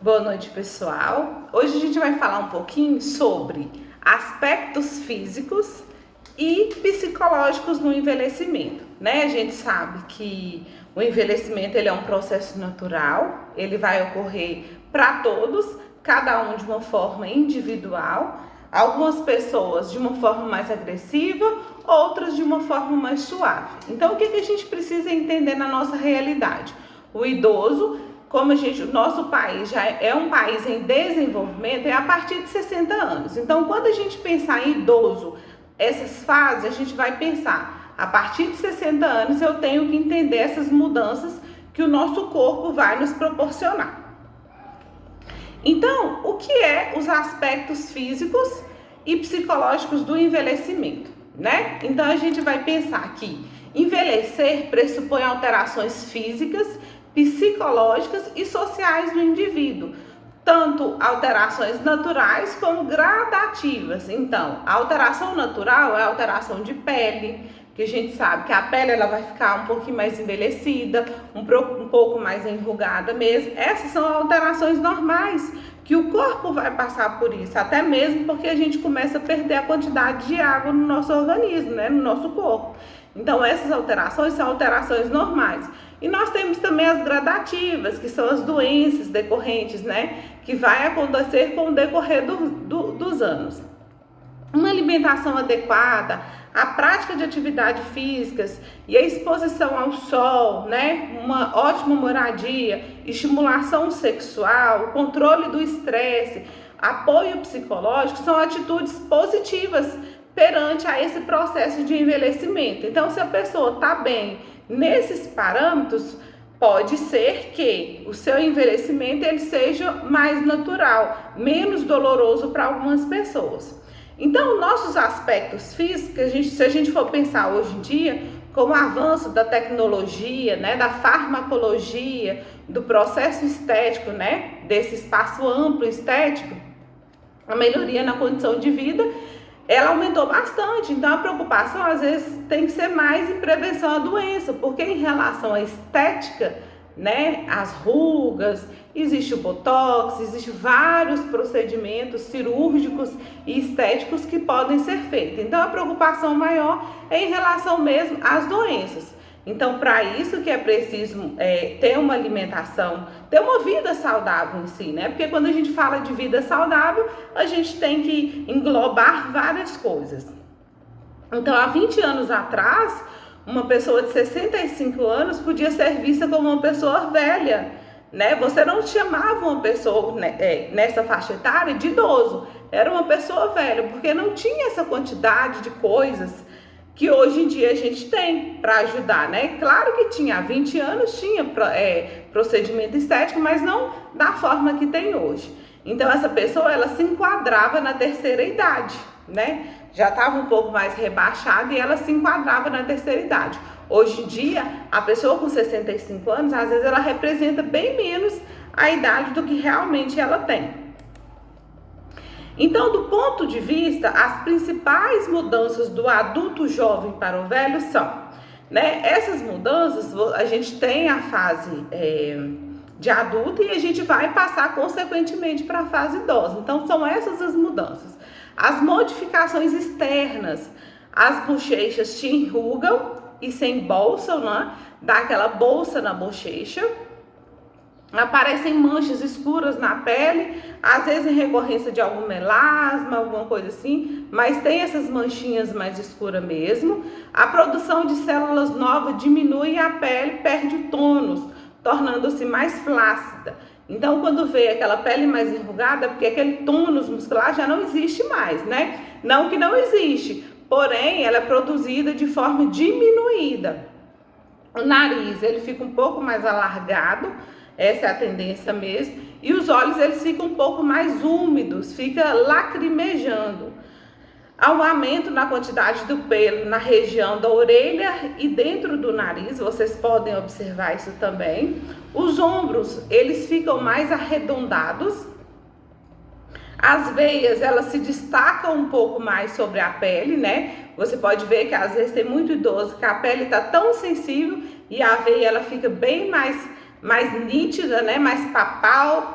Boa noite, pessoal. Hoje a gente vai falar um pouquinho sobre aspectos físicos e psicológicos no envelhecimento, né? A gente sabe que o envelhecimento ele é um processo natural, ele vai ocorrer para todos, cada um de uma forma individual. Algumas pessoas de uma forma mais agressiva, outras de uma forma mais suave. Então, o que a gente precisa entender na nossa realidade? O idoso, como o nosso país já é um país em desenvolvimento, é a partir de 60 anos. Então, quando a gente pensar em idoso, essas fases, a gente vai pensar, a partir de 60 anos eu tenho que entender essas mudanças que o nosso corpo vai nos proporcionar. Então, o que é os aspectos físicos e psicológicos do envelhecimento, né? Então, a gente vai pensar que envelhecer pressupõe alterações físicas, psicológicas e sociais do indivíduo, tanto alterações naturais como gradativas. Então, a alteração natural é a alteração de pele, que a gente sabe que a pele ela vai ficar um pouquinho mais envelhecida, um pouco mais enrugada mesmo. Essas são alterações normais que o corpo vai passar por isso, até mesmo porque a gente começa a perder a quantidade de água no nosso organismo, né, no nosso corpo. Então, essas alterações são alterações normais. E nós temos também as gradativas, que são as doenças decorrentes, né, que vai acontecer com o decorrer dos anos. Uma alimentação adequada, a prática de atividades físicas e a exposição ao sol, né, uma ótima moradia, estimulação sexual, controle do estresse, apoio psicológico são atitudes positivas perante a esse processo de envelhecimento. Então, se a pessoa está bem nesses parâmetros, pode ser que o seu envelhecimento ele seja mais natural, menos doloroso para algumas pessoas. Então, nossos aspectos físicos, se a gente for pensar hoje em dia, com o avanço da tecnologia, né, da farmacologia, do processo estético, né, desse espaço amplo estético, a melhoria na condição de vida, ela aumentou bastante. Então, a preocupação, às vezes, tem que ser mais em prevenção à doença, porque em relação à estética, né, as rugas, existe o botox, existe vários procedimentos cirúrgicos e estéticos que podem ser feitos. Então, a preocupação maior é em relação mesmo às doenças. Então, para isso que é preciso ter uma alimentação, ter uma vida saudável em si, né? Porque quando a gente fala de vida saudável, a gente tem que englobar várias coisas. Então, há 20 anos atrás, uma pessoa de 65 anos podia ser vista como uma pessoa velha, né? Você não chamava uma pessoa nessa faixa etária de idoso, era uma pessoa velha, porque não tinha essa quantidade de coisas que hoje em dia a gente tem para ajudar, né? Claro que tinha, há 20 anos tinha procedimento estético, mas não da forma que tem hoje. Então, essa pessoa, ela se enquadrava na terceira idade, né? Já estava um pouco mais rebaixada e ela se enquadrava na terceira idade. Hoje em dia, a pessoa com 65 anos, às vezes ela representa bem menos a idade do que realmente ela tem. Então, do ponto de vista, as principais mudanças do adulto jovem para o velho são, né? Essas mudanças, a gente tem a fase de adulto e a gente vai passar consequentemente para a fase idosa. Então, são essas as mudanças. As modificações externas, as bochechas se enrugam e se embolsam, né? Dá aquela bolsa na bochecha. Aparecem manchas escuras na pele, às vezes em recorrência de algum melasma, alguma coisa assim, mas tem essas manchinhas mais escuras mesmo. A produção de células novas diminui e a pele perde o tônus, tornando-se mais flácida. Então, quando vê aquela pele mais enrugada, porque aquele tônus muscular já não existe mais, né? Não que não existe, porém, ela é produzida de forma diminuída. O nariz, ele fica um pouco mais alargado, essa é a tendência mesmo, e os olhos, eles ficam um pouco mais úmidos, fica lacrimejando. Há um aumento na quantidade do pelo na região da orelha e dentro do nariz, vocês podem observar isso também. Os ombros, eles ficam mais arredondados. As veias, elas se destacam um pouco mais sobre a pele, né? Você pode ver que às vezes tem muito idoso que a pele está tão sensível e a veia ela fica bem mais mais nítida, né? Mais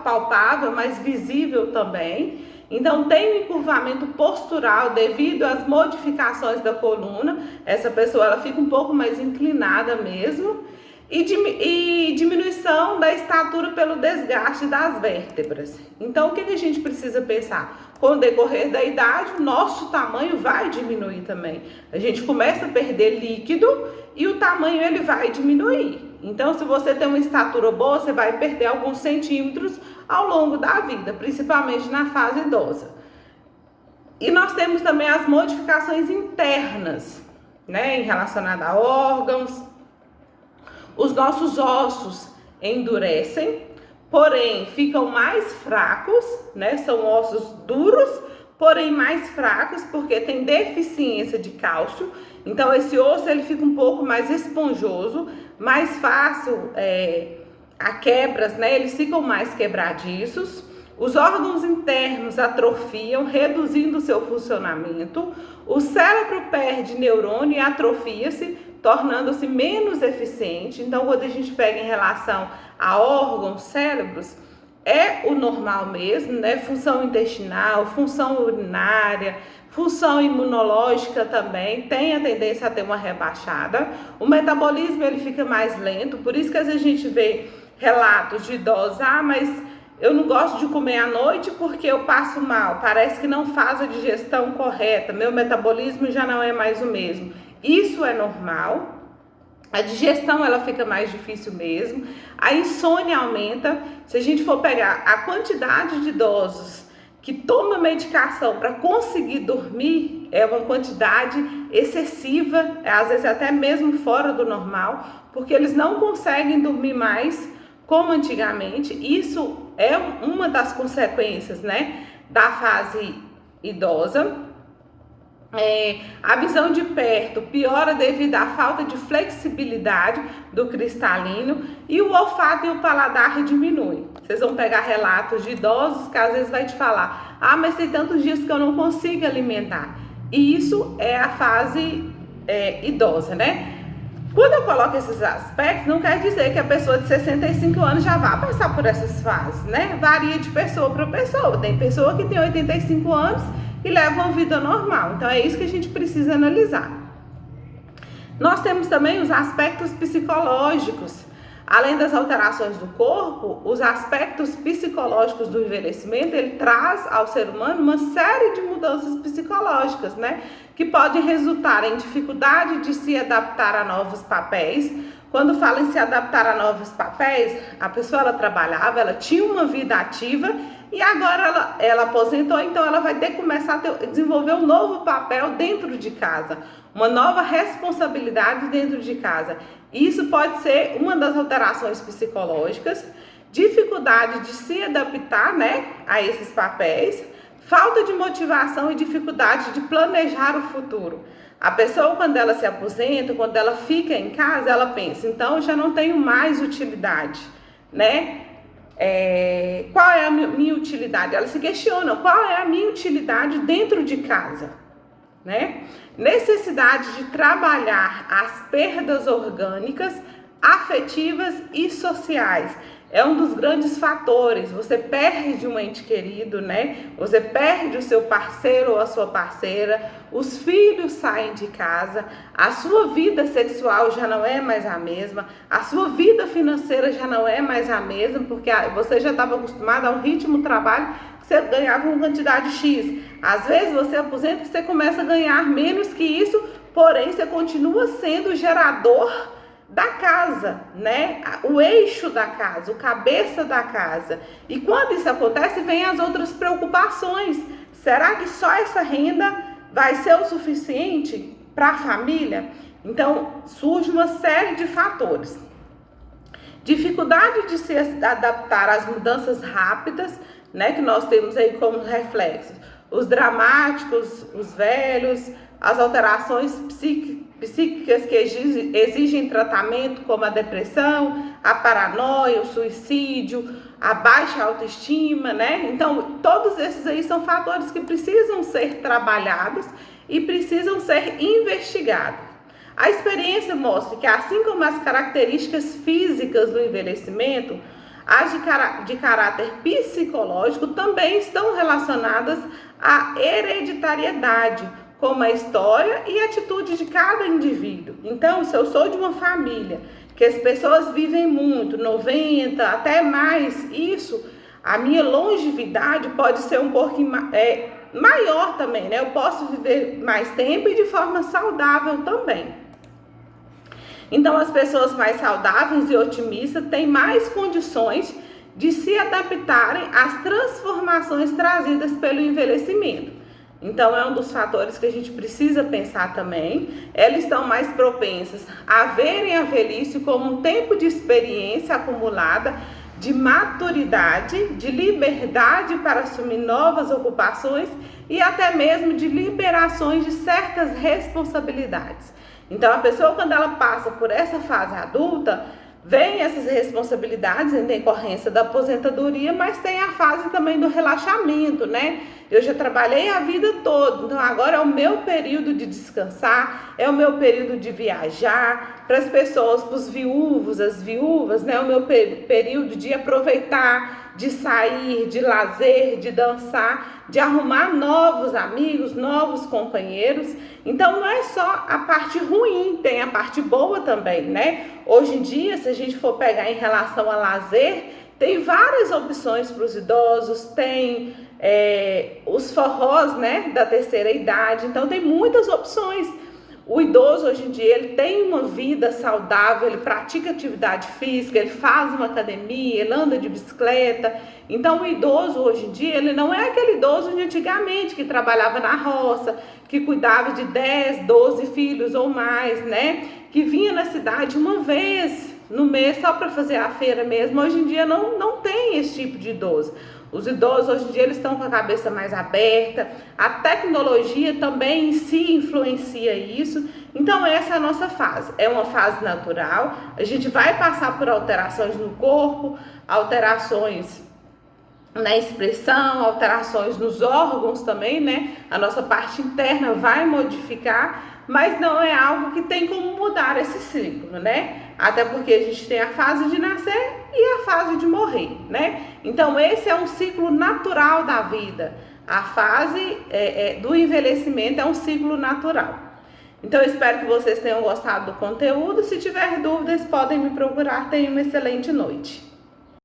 palpável, mais visível também. Então, tem um encurvamento postural devido às modificações da coluna. Essa pessoa ela fica um pouco mais inclinada mesmo. E diminuição da estatura pelo desgaste das vértebras. Então, o que a gente precisa pensar? Com o decorrer da idade, o nosso tamanho vai diminuir também. A gente começa a perder líquido e o tamanho ele vai diminuir. Então, se você tem uma estatura boa, você vai perder alguns centímetros ao longo da vida, principalmente na fase idosa. E nós temos também as modificações internas, né, relacionadas a órgãos. Os nossos ossos endurecem, porém ficam mais fracos, né? São ossos duros, porém mais fracos, porque tem deficiência de cálcio. Então esse osso ele fica um pouco mais esponjoso, mais fácil a quebras, né? Eles ficam mais quebradiços. Os órgãos internos atrofiam, reduzindo o seu funcionamento. O cérebro perde neurônio e atrofia-se, tornando-se menos eficiente. Então, quando a gente pega em relação a órgãos, cérebros, é o normal mesmo, né? Função intestinal, função urinária, função imunológica também tem a tendência a ter uma rebaixada. O metabolismo ele fica mais lento, por isso que às vezes a gente vê relatos de idosos, mas eu não gosto de comer à noite porque eu passo mal, parece que não faz a digestão correta, meu metabolismo já não é mais o mesmo. Isso é normal, a digestão ela fica mais difícil mesmo, a insônia aumenta. Se a gente for pegar a quantidade de idosos que toma medicação para conseguir dormir, é uma quantidade excessiva, às vezes até mesmo fora do normal, porque eles não conseguem dormir mais como antigamente. Isso é uma das consequências, né, da fase idosa. A visão de perto piora devido à falta de flexibilidade do cristalino e o olfato e o paladar diminuem. Vocês vão pegar relatos de idosos que às vezes vai te falar, mas tem tantos dias que eu não consigo alimentar. E isso é a fase idosa, né? Quando eu coloco esses aspectos, não quer dizer que a pessoa de 65 anos já vá passar por essas fases, né? Varia de pessoa para pessoa. Tem pessoa que tem 85 anos e leva uma vida normal. Então é isso que a gente precisa analisar. Nós temos também os aspectos psicológicos. Além das alterações do corpo, os aspectos psicológicos do envelhecimento, ele traz ao ser humano uma série de mudanças psicológicas, né? Que podem resultar em dificuldade de se adaptar a novos papéis. Quando fala em se adaptar a novos papéis, a pessoa ela trabalhava, ela tinha uma vida ativa e agora ela aposentou, então ela vai ter que começar a desenvolver um novo papel dentro de casa, uma nova responsabilidade dentro de casa. Isso pode ser uma das alterações psicológicas, dificuldade de se adaptar, né, a esses papéis, falta de motivação e dificuldade de planejar o futuro. A pessoa, quando ela se aposenta, quando ela fica em casa, ela pensa, então eu já não tenho mais utilidade, né? Qual é a minha utilidade? Ela se questiona, qual é a minha utilidade dentro de casa, né? Necessidade de trabalhar as perdas orgânicas, afetivas e sociais. É um dos grandes fatores. Você perde um ente querido, né? Você perde o seu parceiro ou a sua parceira, os filhos saem de casa, a sua vida sexual já não é mais a mesma, a sua vida financeira já não é mais a mesma, porque você já estava acostumado a um ritmo de trabalho que você ganhava uma quantidade X. Às vezes você aposenta e você começa a ganhar menos que isso, porém você continua sendo o gerador da casa, né? O eixo da casa, o cabeça da casa. E quando isso acontece, vem as outras preocupações. Será que só essa renda vai ser o suficiente para a família? Então, surge uma série de fatores. Dificuldade de se adaptar às mudanças rápidas, né? Que nós temos aí como reflexos. Os dramáticos, os velhos, as alterações psíquicas que exigem tratamento, como a depressão, a paranoia, o suicídio, a baixa autoestima, né? Então, todos esses aí são fatores que precisam ser trabalhados e precisam ser investigados. A experiência mostra que, assim como as características físicas do envelhecimento, as de caráter psicológico também estão relacionadas à hereditariedade, como a história e a atitude de cada indivíduo. Então, se eu sou de uma família que as pessoas vivem muito, 90, até mais, a minha longevidade pode ser um pouquinho maior também, né? Eu posso viver mais tempo e de forma saudável também. Então, as pessoas mais saudáveis e otimistas têm mais condições de se adaptarem às transformações trazidas pelo envelhecimento. Então, é um dos fatores que a gente precisa pensar também. Elas estão mais propensas a verem a velhice como um tempo de experiência acumulada, de maturidade, de liberdade para assumir novas ocupações e até mesmo de liberações de certas responsabilidades. Então, a pessoa, quando ela passa por essa fase adulta, vem essas responsabilidades em decorrência da aposentadoria, mas tem a fase também do relaxamento, né? Eu já trabalhei a vida toda, então agora é o meu período de descansar, é o meu período de viajar. Para as pessoas, para os viúvos, as viúvas, né? É o meu período de aproveitar, de sair, de lazer, de dançar, de arrumar novos amigos, novos companheiros. Então, não é só a parte ruim, tem a parte boa também, né? Hoje em dia, se a gente for pegar em relação a lazer, tem várias opções para os idosos, tem os forrós, né, da terceira idade, então tem muitas opções. O idoso hoje em dia, ele tem uma vida saudável, ele pratica atividade física, ele faz uma academia, ele anda de bicicleta. Então, o idoso hoje em dia, ele não é aquele idoso de antigamente, que trabalhava na roça, que cuidava de 10, 12 filhos ou mais, né? Que vinha na cidade uma vez no mês só para fazer a feira mesmo. Hoje em dia não tem esse tipo de idoso. Os idosos hoje em dia eles estão com a cabeça mais aberta, a tecnologia também em si influencia isso. Então essa é a nossa fase, é uma fase natural, a gente vai passar por alterações no corpo, alterações na expressão, alterações nos órgãos também, né? A nossa parte interna vai modificar, mas não é algo que tem como mudar esse ciclo, né? Até porque a gente tem a fase de nascer e a fase de morrer, né? Então esse é um ciclo natural da vida. A fase do envelhecimento é um ciclo natural. Então eu espero que vocês tenham gostado do conteúdo. Se tiver dúvidas, podem me procurar. Tenham uma excelente noite.